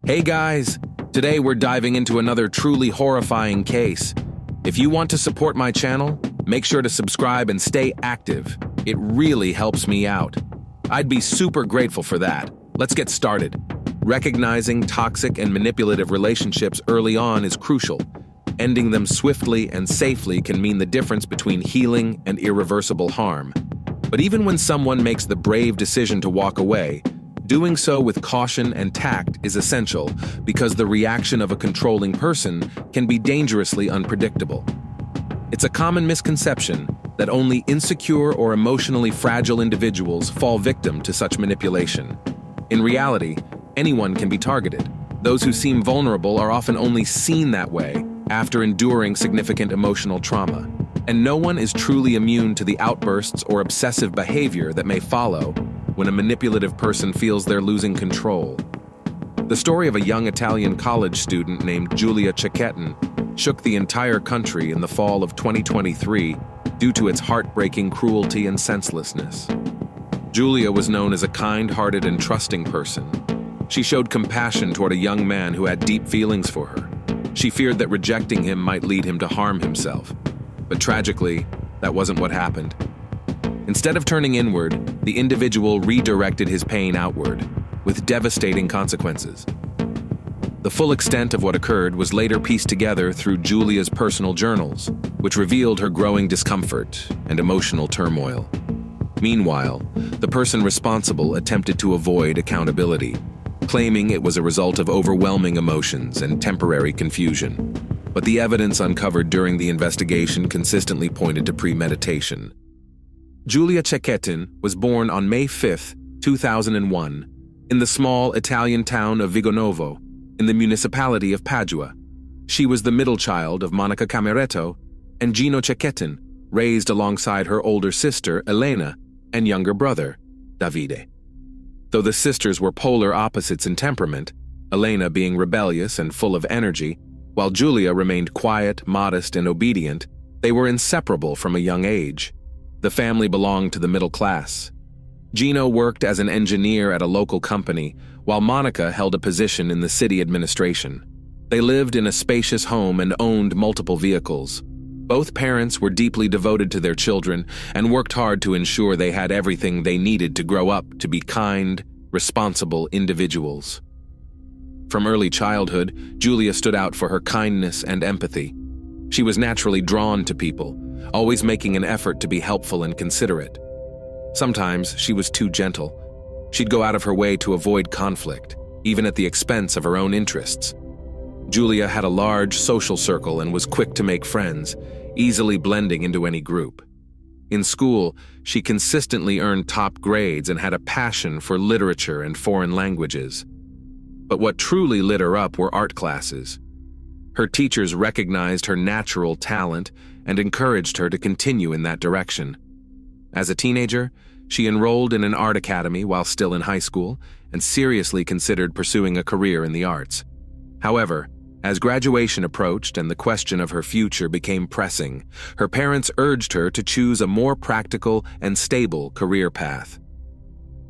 Hey guys! Today we're diving into another truly horrifying case. If you want to support my channel, make sure to subscribe and stay active. It really helps me out. I'd be super grateful for that. Let's get started. Recognizing toxic and manipulative relationships early on is crucial. Ending them swiftly and safely can mean the difference between healing and irreversible harm. But even when someone makes the brave decision to walk away, doing so with caution and tact is essential because the reaction of a controlling person can be dangerously unpredictable. It's a common misconception that only insecure or emotionally fragile individuals fall victim to such manipulation. In reality, anyone can be targeted. Those who seem vulnerable are often only seen that way after enduring significant emotional trauma. And no one is truly immune to the outbursts or obsessive behavior that may follow when a manipulative person feels they're losing control. The story of a young Italian college student named Giulia Cecchettin shook the entire country in the fall of 2023 due to its heartbreaking cruelty and senselessness. Giulia was known as a kind-hearted and trusting person. She showed compassion toward a young man who had deep feelings for her. She feared that rejecting him might lead him to harm himself. But tragically, that wasn't what happened. Instead of turning inward, the individual redirected his pain outward, with devastating consequences. The full extent of what occurred was later pieced together through Giulia's personal journals, which revealed her growing discomfort and emotional turmoil. Meanwhile, the person responsible attempted to avoid accountability, claiming it was a result of overwhelming emotions and temporary confusion. But the evidence uncovered during the investigation consistently pointed to premeditation. Giulia Cecchettin was born on May 5, 2001, in the small Italian town of Vigonovo, in the municipality of Padua. She was the middle child of Monica Camerotto and Gino Cecchettin, raised alongside her older sister, Elena, and younger brother, Davide. Though the sisters were polar opposites in temperament, Elena being rebellious and full of energy, while Giulia remained quiet, modest, and obedient, they were inseparable from a young age. The family belonged to the middle class. Gino worked as an engineer at a local company, while Monica held a position in the city administration. They lived in a spacious home and owned multiple vehicles. Both parents were deeply devoted to their children and worked hard to ensure they had everything they needed to grow up to be kind, responsible individuals. From early childhood, Giulia stood out for her kindness and empathy. She was naturally drawn to people, always making an effort to be helpful and considerate. Sometimes she was too gentle. She'd go out of her way to avoid conflict, even at the expense of her own interests. Giulia had a large social circle and was quick to make friends, easily blending into any group. In school, she consistently earned top grades and had a passion for literature and foreign languages. But what truly lit her up were art classes. Her teachers recognized her natural talent and encouraged her to continue in that direction. As a teenager, she enrolled in an art academy while still in high school and seriously considered pursuing a career in the arts. However, as graduation approached and the question of her future became pressing, her parents urged her to choose a more practical and stable career path.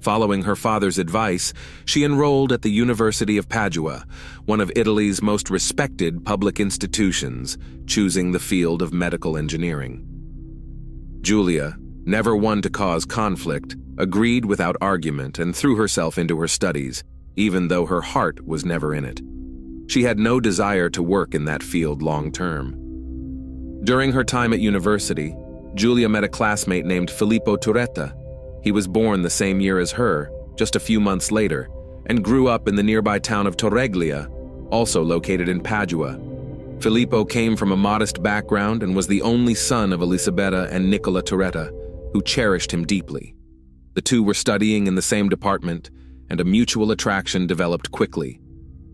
Following her father's advice, she enrolled at the University of Padua, one of Italy's most respected public institutions, choosing the field of medical engineering. Giulia, never one to cause conflict, agreed without argument and threw herself into her studies, even though her heart was never in it. She had no desire to work in that field long term. During her time at university, Giulia met a classmate named Filippo Turetta. He was born the same year as her, just a few months later, and grew up in the nearby town of Torreglia, also located in Padua. Filippo came from a modest background and was the only son of Elisabetta and Nicola Turetta, who cherished him deeply. The two were studying in the same department, and a mutual attraction developed quickly.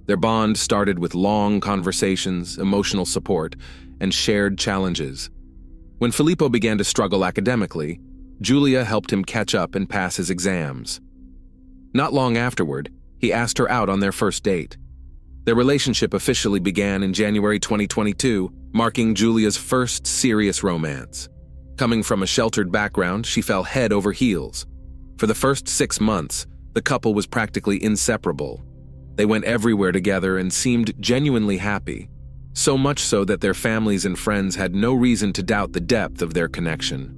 Their bond started with long conversations, emotional support, and shared challenges. When Filippo began to struggle academically, Giulia helped him catch up and pass his exams. Not long afterward, he asked her out on their first date. Their relationship officially began in January 2022, marking Giulia's first serious romance. Coming from a sheltered background, she fell head over heels. For the first 6 months, the couple was practically inseparable. They went everywhere together and seemed genuinely happy, so much so that their families and friends had no reason to doubt the depth of their connection.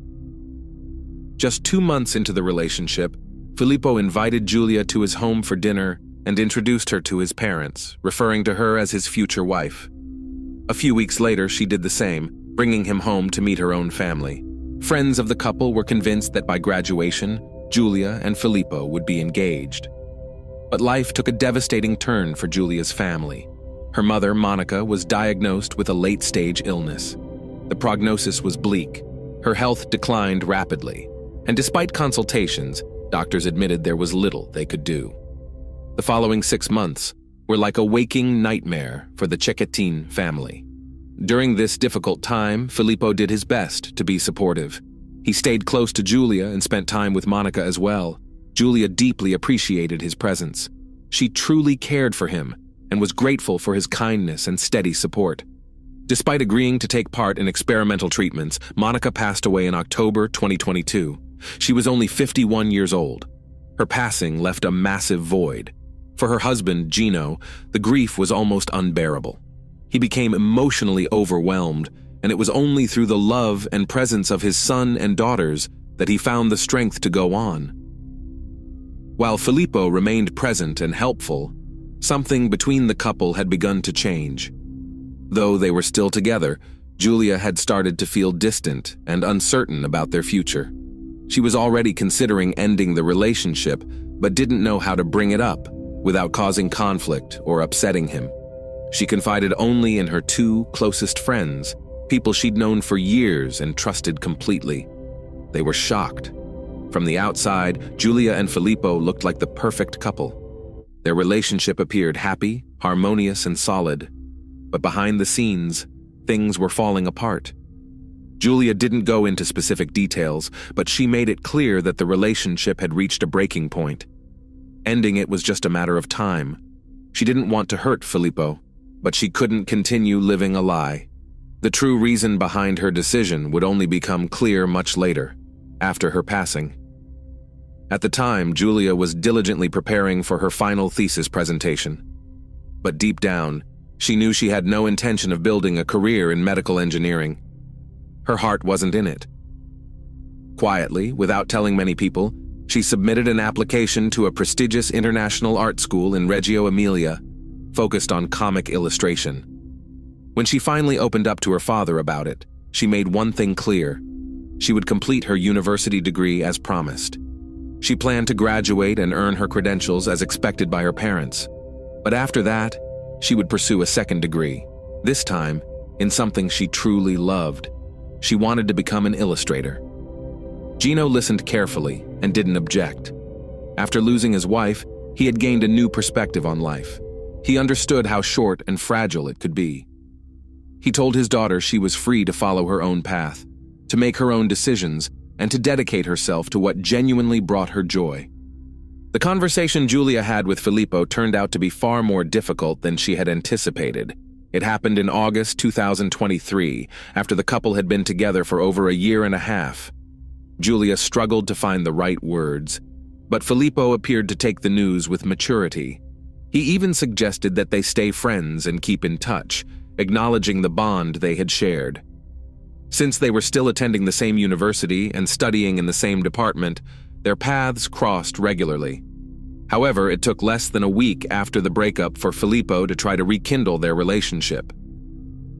Just 2 months into the relationship, Filippo invited Giulia to his home for dinner and introduced her to his parents, referring to her as his future wife. A few weeks later, she did the same, bringing him home to meet her own family. Friends of the couple were convinced that by graduation, Giulia and Filippo would be engaged. But life took a devastating turn for Giulia's family. Her mother, Monica, was diagnosed with a late-stage illness. The prognosis was bleak. Her health declined rapidly, and despite consultations, doctors admitted there was little they could do. The following 6 months were like a waking nightmare for the Cecchettin family. During this difficult time, Filippo did his best to be supportive. He stayed close to Giulia and spent time with Monica as well. Giulia deeply appreciated his presence. She truly cared for him and was grateful for his kindness and steady support. Despite agreeing to take part in experimental treatments, Monica passed away in October 2022. She was only 51 years old. Her passing left a massive void. For her husband, Gino, the grief was almost unbearable. He became emotionally overwhelmed, and it was only through the love and presence of his son and daughters that he found the strength to go on. While Filippo remained present and helpful, something between the couple had begun to change. Though they were still together, Giulia had started to feel distant and uncertain about their future. She was already considering ending the relationship, but didn't know how to bring it up without causing conflict or upsetting him. She confided only in her 2 closest friends, people she'd known for years and trusted completely. They were shocked. From the outside, Giulia and Filippo looked like the perfect couple. Their relationship appeared happy, harmonious, and solid. But behind the scenes, things were falling apart. Giulia didn't go into specific details, but she made it clear that the relationship had reached a breaking point. Ending it was just a matter of time. She didn't want to hurt Filippo, but she couldn't continue living a lie. The true reason behind her decision would only become clear much later, after her passing. At the time, Giulia was diligently preparing for her final thesis presentation. But deep down, she knew she had no intention of building a career in medical engineering. Her heart wasn't in it. Quietly, without telling many people, she submitted an application to a prestigious international art school in Reggio Emilia, focused on comic illustration. When she finally opened up to her father about it, she made one thing clear: she would complete her university degree as promised. She planned to graduate and earn her credentials as expected by her parents. But after that, she would pursue a second degree, this time in something she truly loved. She wanted to become an illustrator. Gino listened carefully and didn't object. After losing his wife, he had gained a new perspective on life. He understood how short and fragile it could be. He told his daughter she was free to follow her own path, to make her own decisions, and to dedicate herself to what genuinely brought her joy. The conversation Giulia had with Filippo turned out to be far more difficult than she had anticipated. It happened in August 2023, after the couple had been together for over a year and a half. Giulia struggled to find the right words, but Filippo appeared to take the news with maturity. He even suggested that they stay friends and keep in touch, acknowledging the bond they had shared. Since they were still attending the same university and studying in the same department, their paths crossed regularly. However, it took less than a week after the breakup for Filippo to try to rekindle their relationship.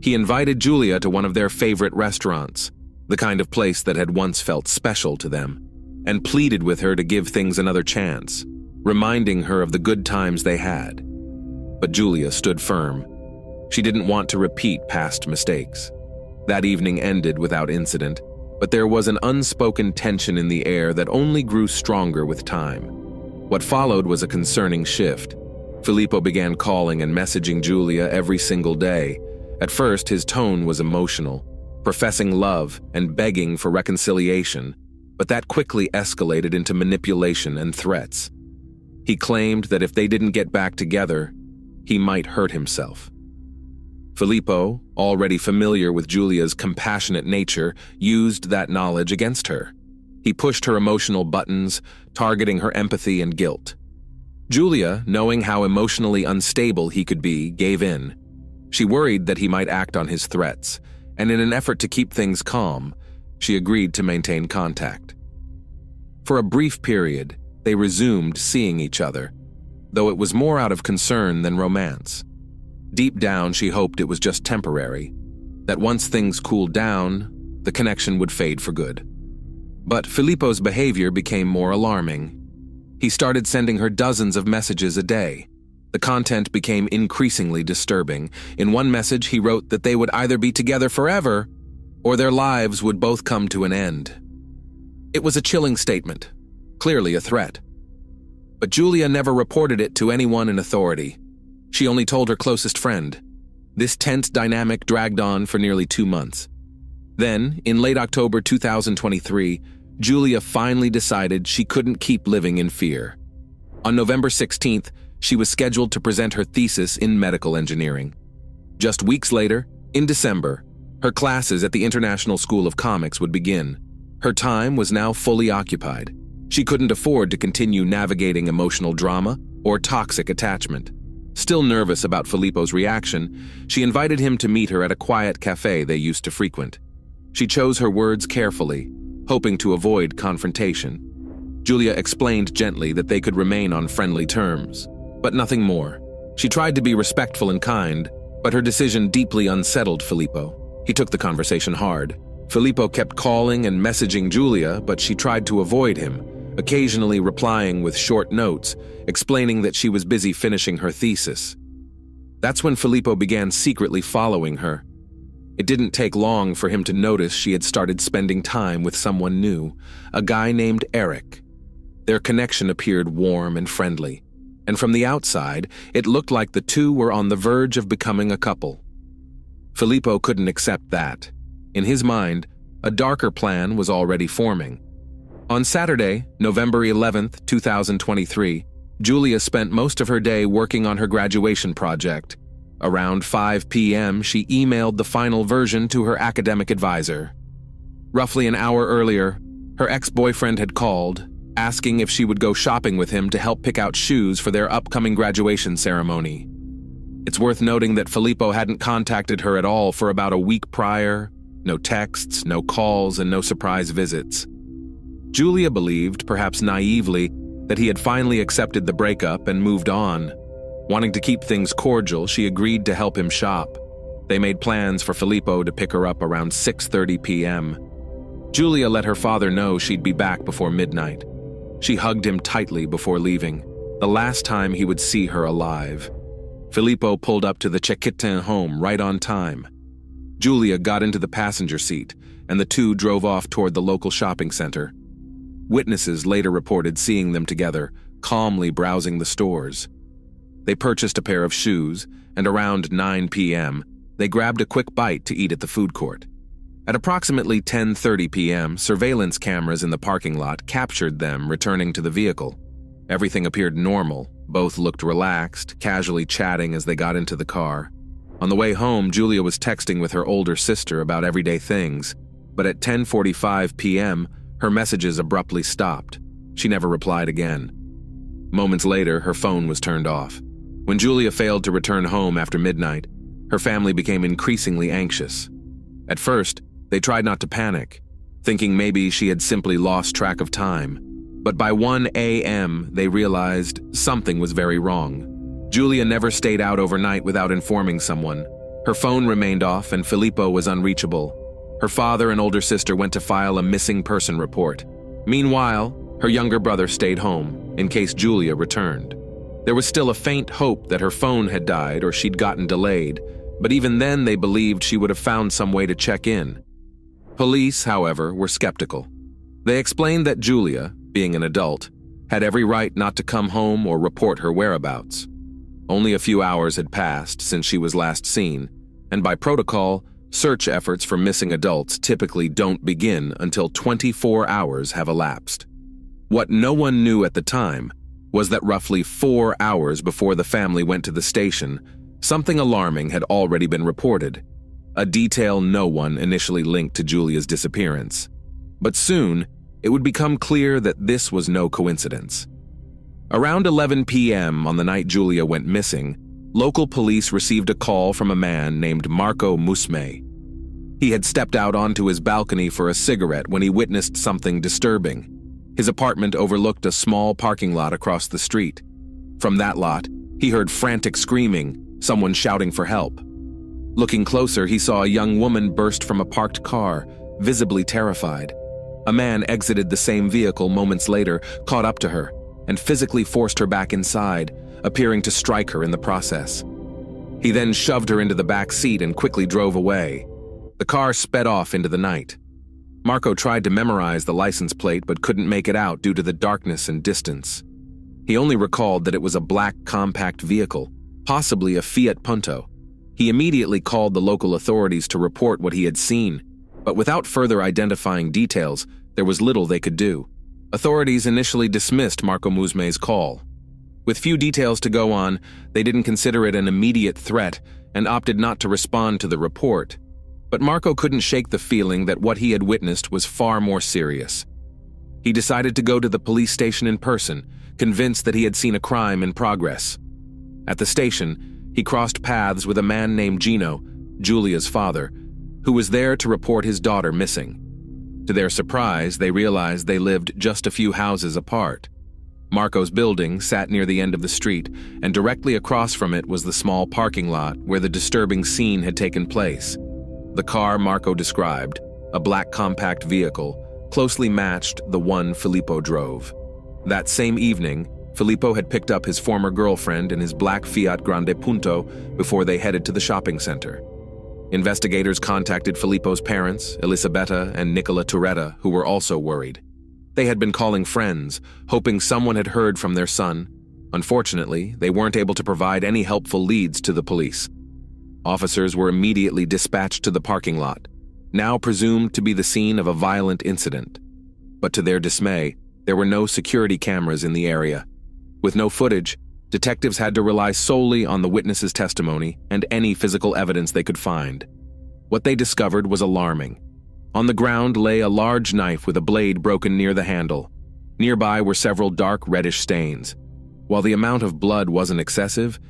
He invited Giulia to one of their favorite restaurants, the kind of place that had once felt special to them, and pleaded with her to give things another chance, reminding her of the good times they had. But Giulia stood firm. She didn't want to repeat past mistakes. That evening ended without incident, but there was an unspoken tension in the air that only grew stronger with time. What followed was a concerning shift. Filippo began calling and messaging Giulia every single day. At first, his tone was emotional, professing love and begging for reconciliation, but that quickly escalated into manipulation and threats. He claimed that if they didn't get back together, he might hurt himself. Filippo, already familiar with Giulia's compassionate nature, used that knowledge against her. He pushed her emotional buttons, targeting her empathy and guilt. Julia, knowing how emotionally unstable he could be, gave in. She worried that he might act on his threats, and in an effort to keep things calm, she agreed to maintain contact. For a brief period, they resumed seeing each other, though it was more out of concern than romance. Deep down, she hoped it was just temporary, that once things cooled down, the connection would fade for good. But Filippo's behavior became more alarming. He started sending her dozens of messages a day. The content became increasingly disturbing. In one message, he wrote that they would either be together forever or their lives would both come to an end. It was a chilling statement, clearly a threat. But Julia never reported it to anyone in authority. She only told her closest friend. This tense dynamic dragged on for nearly 2 months. Then, in late October 2023, Julia finally decided she couldn't keep living in fear. On November 16th, she was scheduled to present her thesis in medical engineering. Just weeks later, in December, her classes at the International School of Comics would begin. Her time was now fully occupied. She couldn't afford to continue navigating emotional drama or toxic attachment. Still nervous about Filippo's reaction, she invited him to meet her at a quiet cafe they used to frequent. She chose her words carefully, hoping to avoid confrontation. Julia explained gently that they could remain on friendly terms, but nothing more. She tried to be respectful and kind, but her decision deeply unsettled Filippo. He took the conversation hard. Filippo kept calling and messaging Julia, but she tried to avoid him, occasionally replying with short notes, explaining that she was busy finishing her thesis. That's when Filippo began secretly following her. It didn't take long for him to notice she had started spending time with someone new, a guy named Eric. Their connection appeared warm and friendly, and from the outside, it looked like the two were on the verge of becoming a couple. Filippo couldn't accept that. In his mind, a darker plan was already forming. On Saturday, November 11th, 2023, Julia spent most of her day working on her graduation project. Around 5 p.m., she emailed the final version to her academic advisor. Roughly an hour earlier, her ex-boyfriend had called, asking if she would go shopping with him to help pick out shoes for their upcoming graduation ceremony. It's worth noting that Filippo hadn't contacted her at all for about a week prior. No texts, no calls, and no surprise visits. Julia believed, perhaps naively, that he had finally accepted the breakup and moved on. Wanting to keep things cordial, she agreed to help him shop. They made plans for Filippo to pick her up around 6:30 p.m. Julia let her father know she'd be back before midnight. She hugged him tightly before leaving, the last time he would see her alive. Filippo pulled up to the Cequitin home right on time. Julia got into the passenger seat, and the two drove off toward the local shopping center. Witnesses later reported seeing them together, calmly browsing the stores. They purchased a pair of shoes, and around 9 p.m., they grabbed a quick bite to eat at the food court. At approximately 10:30 p.m., surveillance cameras in the parking lot captured them returning to the vehicle. Everything appeared normal. Both looked relaxed, casually chatting as they got into the car. On the way home, Julia was texting with her older sister about everyday things, but at 10:45 p.m., her messages abruptly stopped. She never replied again. Moments later, her phone was turned off. When Julia failed to return home after midnight, her family became increasingly anxious. At first, they tried not to panic, thinking maybe she had simply lost track of time. But by 1 a.m., they realized something was very wrong. Julia never stayed out overnight without informing someone. Her phone remained off and Filippo was unreachable. Her father and older sister went to file a missing person report. Meanwhile, her younger brother stayed home in case Julia returned. There was still a faint hope that her phone had died or she'd gotten delayed, but even then they believed she would have found some way to check in. Police, however, were skeptical. They explained that Julia, being an adult, had every right not to come home or report her whereabouts. Only a few hours had passed since she was last seen, and by protocol, search efforts for missing adults typically don't begin until 24 hours have elapsed. What no one knew at the time was that roughly 4 hours before the family went to the station, something alarming had already been reported, a detail no one initially linked to Julia's disappearance. But soon, it would become clear that this was no coincidence. Around 11 p.m. on the night Giulia went missing, local police received a call from a man named Marco Musme. He had stepped out onto his balcony for a cigarette when he witnessed something disturbing. His apartment overlooked a small parking lot across the street. From that lot, he heard frantic screaming, someone shouting for help. Looking closer, he saw a young woman burst from a parked car, visibly terrified. A man exited the same vehicle moments later, caught up to her, and physically forced her back inside, appearing to strike her in the process. He then shoved her into the back seat and quickly drove away. The car sped off into the night. Marco tried to memorize the license plate but couldn't make it out due to the darkness and distance. He only recalled that it was a black compact vehicle, possibly a Fiat Punto. He immediately called the local authorities to report what he had seen, but without further identifying details, there was little they could do. Authorities initially dismissed Marco Musme's call. With few details to go on, they didn't consider it an immediate threat and opted not to respond to the report. But Marco couldn't shake the feeling that what he had witnessed was far more serious. He decided to go to the police station in person, convinced that he had seen a crime in progress. At the station, he crossed paths with a man named Gino, Giulia's father, who was there to report his daughter missing. To their surprise, they realized they lived just a few houses apart. Marco's building sat near the end of the street, and directly across from it was the small parking lot where the disturbing scene had taken place. The car Marco described, a black compact vehicle, closely matched the one Filippo drove. That same evening, Filippo had picked up his former girlfriend in his black Fiat Grande Punto before they headed to the shopping center. Investigators contacted Filippo's parents, Elisabetta and Nicola Turetta, who were also worried. They had been calling friends, hoping someone had heard from their son. Unfortunately, they weren't able to provide any helpful leads to the police. Officers were immediately dispatched to the parking lot, now presumed to be the scene of a violent incident. But to their dismay, there were no security cameras in the area. With no footage, detectives had to rely solely on the witness's testimony and any physical evidence they could find. What they discovered was alarming. On the ground lay a large knife with a blade broken near the handle. Nearby were several dark reddish stains. While the amount of blood wasn't excessive,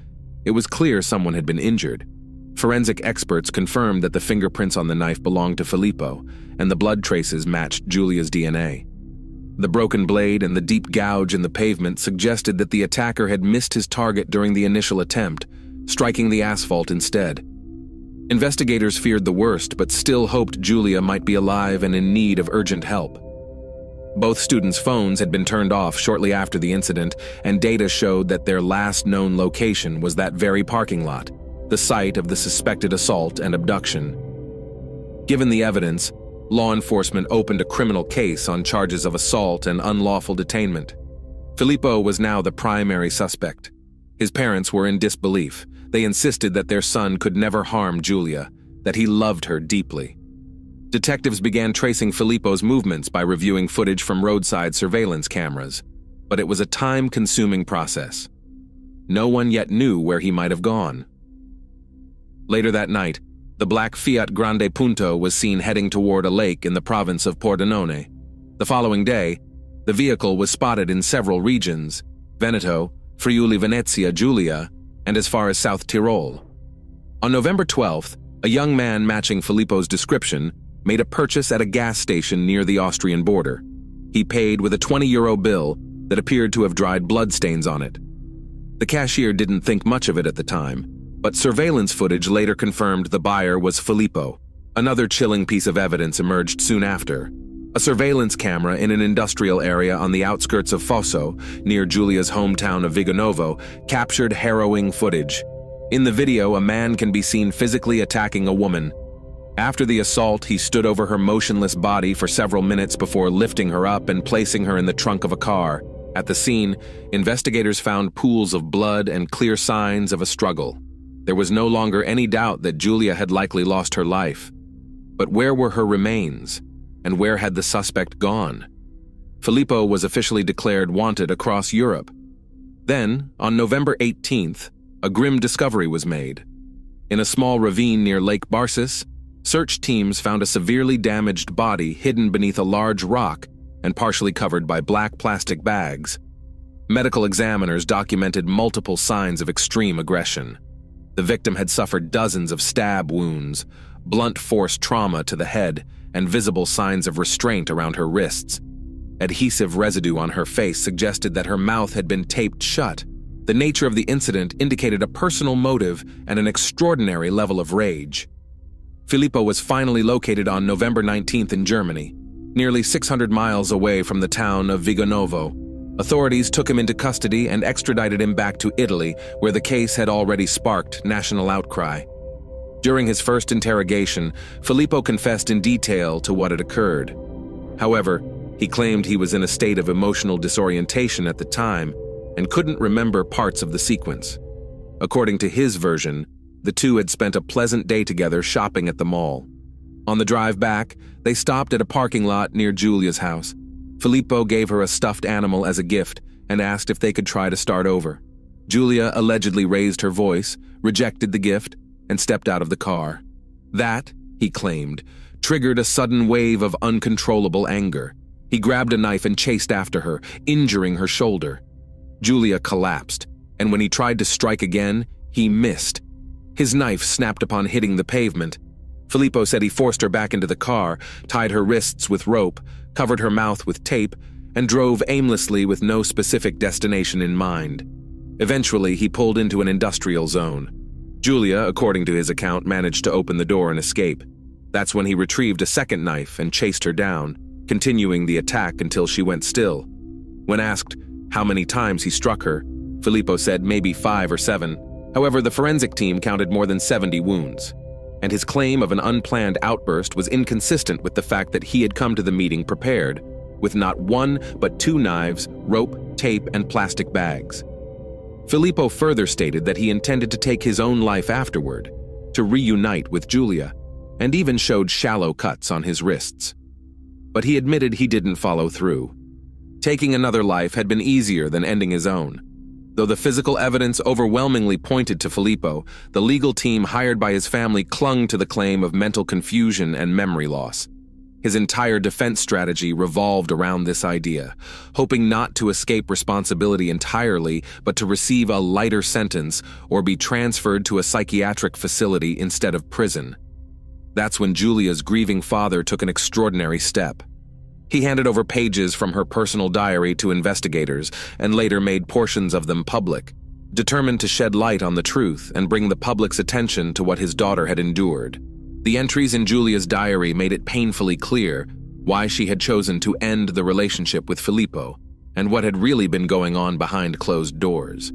it was clear someone had been injured. Forensic experts confirmed that the fingerprints on the knife belonged to Filippo, and the blood traces matched Giulia's DNA. The broken blade and the deep gouge in the pavement suggested that the attacker had missed his target during the initial attempt, striking the asphalt instead. Investigators feared the worst, but still hoped Giulia might be alive and in need of urgent help. Both students' phones had been turned off shortly after the incident, and data showed that their last known location was that very parking lot, the site of the suspected assault and abduction. Given the evidence, law enforcement opened a criminal case on charges of assault and unlawful detainment. Filippo was now the primary suspect. His parents were in disbelief. They insisted that their son could never harm Giulia, that he loved her deeply. Detectives began tracing Filippo's movements by reviewing footage from roadside surveillance cameras, but it was a time-consuming process. No one yet knew where he might have gone. Later that night, the black Fiat Grande Punto was seen heading toward a lake in the province of Pordenone. The following day, the vehicle was spotted in several regions: Veneto, Friuli Venezia Giulia, and as far as South Tyrol. On November 12th, a young man matching Filippo's description made a purchase at a gas station near the Austrian border. He paid with a €20 bill that appeared to have dried bloodstains on it. The cashier didn't think much of it at the time, but surveillance footage later confirmed the buyer was Filippo. Another chilling piece of evidence emerged soon after. A surveillance camera in an industrial area on the outskirts of Fosso, near Giulia's hometown of Viganovo, captured harrowing footage. In the video, a man can be seen physically attacking a woman. After the assault, he stood over her motionless body for several minutes before lifting her up and placing her in the trunk of a car. At the scene, investigators found pools of blood and clear signs of a struggle. There was no longer any doubt that Giulia had likely lost her life. But where were her remains? And where had the suspect gone? Filippo was officially declared wanted across Europe. Then, on November 18th, a grim discovery was made. In a small ravine near Lake Barsis, search teams found a severely damaged body hidden beneath a large rock and partially covered by black plastic bags. Medical examiners documented multiple signs of extreme aggression. The victim had suffered dozens of stab wounds, blunt force trauma to the head, and visible signs of restraint around her wrists. Adhesive residue on her face suggested that her mouth had been taped shut. The nature of the incident indicated a personal motive and an extraordinary level of rage. Filippo was finally located on November 19th in Germany, nearly 600 miles away from the town of Viganovo. Authorities took him into custody and extradited him back to Italy, where the case had already sparked national outcry. During his first interrogation, Filippo confessed in detail to what had occurred. However, he claimed he was in a state of emotional disorientation at the time and couldn't remember parts of the sequence. According to his version, the two had spent a pleasant day together shopping at the mall. On the drive back, they stopped at a parking lot near Giulia's house. Filippo gave her a stuffed animal as a gift and asked if they could try to start over. Giulia allegedly raised her voice, rejected the gift, and stepped out of the car. That, he claimed, triggered a sudden wave of uncontrollable anger. He grabbed a knife and chased after her, injuring her shoulder. Giulia collapsed, and when he tried to strike again, he missed. His knife snapped upon hitting the pavement. Filippo said he forced her back into the car, tied her wrists with rope, covered her mouth with tape, and drove aimlessly with no specific destination in mind. Eventually, he pulled into an industrial zone. Giulia, according to his account, managed to open the door and escape. That's when he retrieved a second knife and chased her down, continuing the attack until she went still. When asked how many times he struck her, Filippo said maybe 5 or 7. However, the forensic team counted more than 70 wounds, and his claim of an unplanned outburst was inconsistent with the fact that he had come to the meeting prepared, with not 1 but 2 knives, rope, tape, and plastic bags. Filippo further stated that he intended to take his own life afterward, to reunite with Giulia, and even showed shallow cuts on his wrists. But he admitted he didn't follow through. Taking another life had been easier than ending his own. Though the physical evidence overwhelmingly pointed to Filippo, the legal team hired by his family clung to the claim of mental confusion and memory loss. His entire defense strategy revolved around this idea, hoping not to escape responsibility entirely, but to receive a lighter sentence or be transferred to a psychiatric facility instead of prison. That's when Giulia's grieving father took an extraordinary step. He handed over pages from her personal diary to investigators and later made portions of them public, determined to shed light on the truth and bring the public's attention to what his daughter had endured. The entries in Giulia's diary made it painfully clear why she had chosen to end the relationship with Filippo and what had really been going on behind closed doors.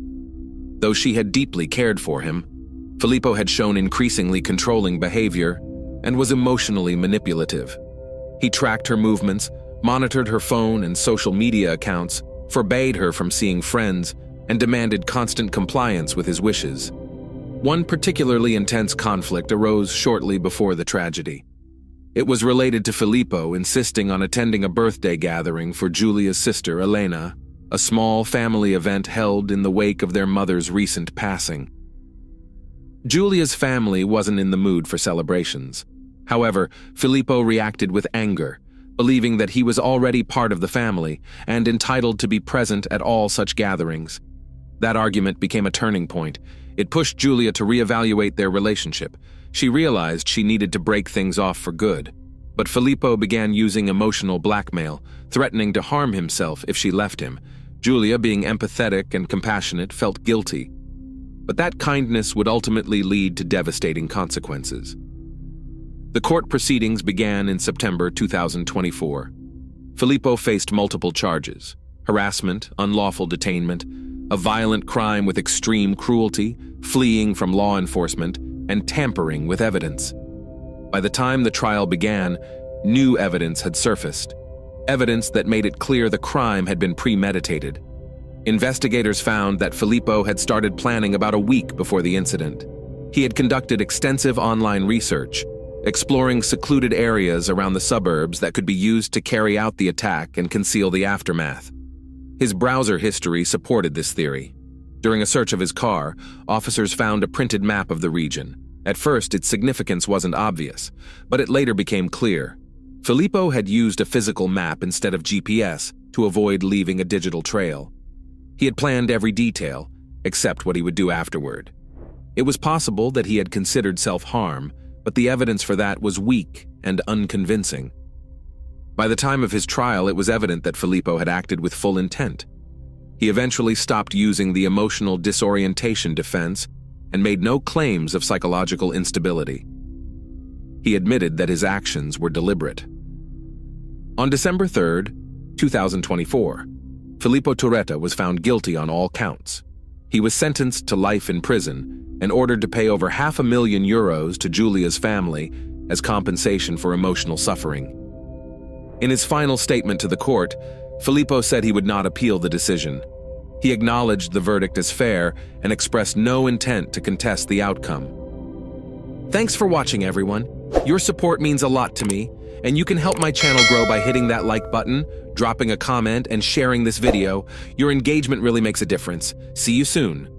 Though she had deeply cared for him, Filippo had shown increasingly controlling behavior and was emotionally manipulative. He tracked her movements, monitored her phone and social media accounts, forbade her from seeing friends, and demanded constant compliance with his wishes. One particularly intense conflict arose shortly before the tragedy. It was related to Filippo insisting on attending a birthday gathering for Giulia's sister, Elena, a small family event held in the wake of their mother's recent passing. Giulia's family wasn't in the mood for celebrations. However, Filippo reacted with anger, believing that he was already part of the family and entitled to be present at all such gatherings. That argument became a turning point. It pushed Giulia to reevaluate their relationship. She realized she needed to break things off for good. But Filippo began using emotional blackmail, threatening to harm himself if she left him. Giulia, being empathetic and compassionate, felt guilty. But that kindness would ultimately lead to devastating consequences. The court proceedings began in September 2024. Filippo faced multiple charges: harassment, unlawful detainment, a violent crime with extreme cruelty, fleeing from law enforcement, and tampering with evidence. By the time the trial began, new evidence had surfaced, evidence that made it clear the crime had been premeditated. Investigators found that Filippo had started planning about a week before the incident. He had conducted extensive online research, exploring secluded areas around the suburbs that could be used to carry out the attack and conceal the aftermath. His browser history supported this theory. During a search of his car, officers found a printed map of the region. At first, its significance wasn't obvious, but it later became clear. Filippo had used a physical map instead of GPS to avoid leaving a digital trail. He had planned every detail, except what he would do afterward. It was possible that he had considered self-harm, but the evidence for that was weak and unconvincing. By the time of his trial, it was evident that Filippo had acted with full intent. He eventually stopped using the emotional disorientation defense and made no claims of psychological instability. He admitted that his actions were deliberate. On December 3, 2024, Filippo Turretta was found guilty on all counts. He was sentenced to life in prison and ordered to pay over €500,000 to Giulia's family as compensation for emotional suffering. In his final statement to the court, Filippo said he would not appeal the decision. He acknowledged the verdict as fair and expressed no intent to contest the outcome. Thanks for watching, everyone. Your support means a lot to me, and you can help my channel grow by hitting that like button, dropping a comment, and sharing this video. Your engagement really makes a difference. See you soon.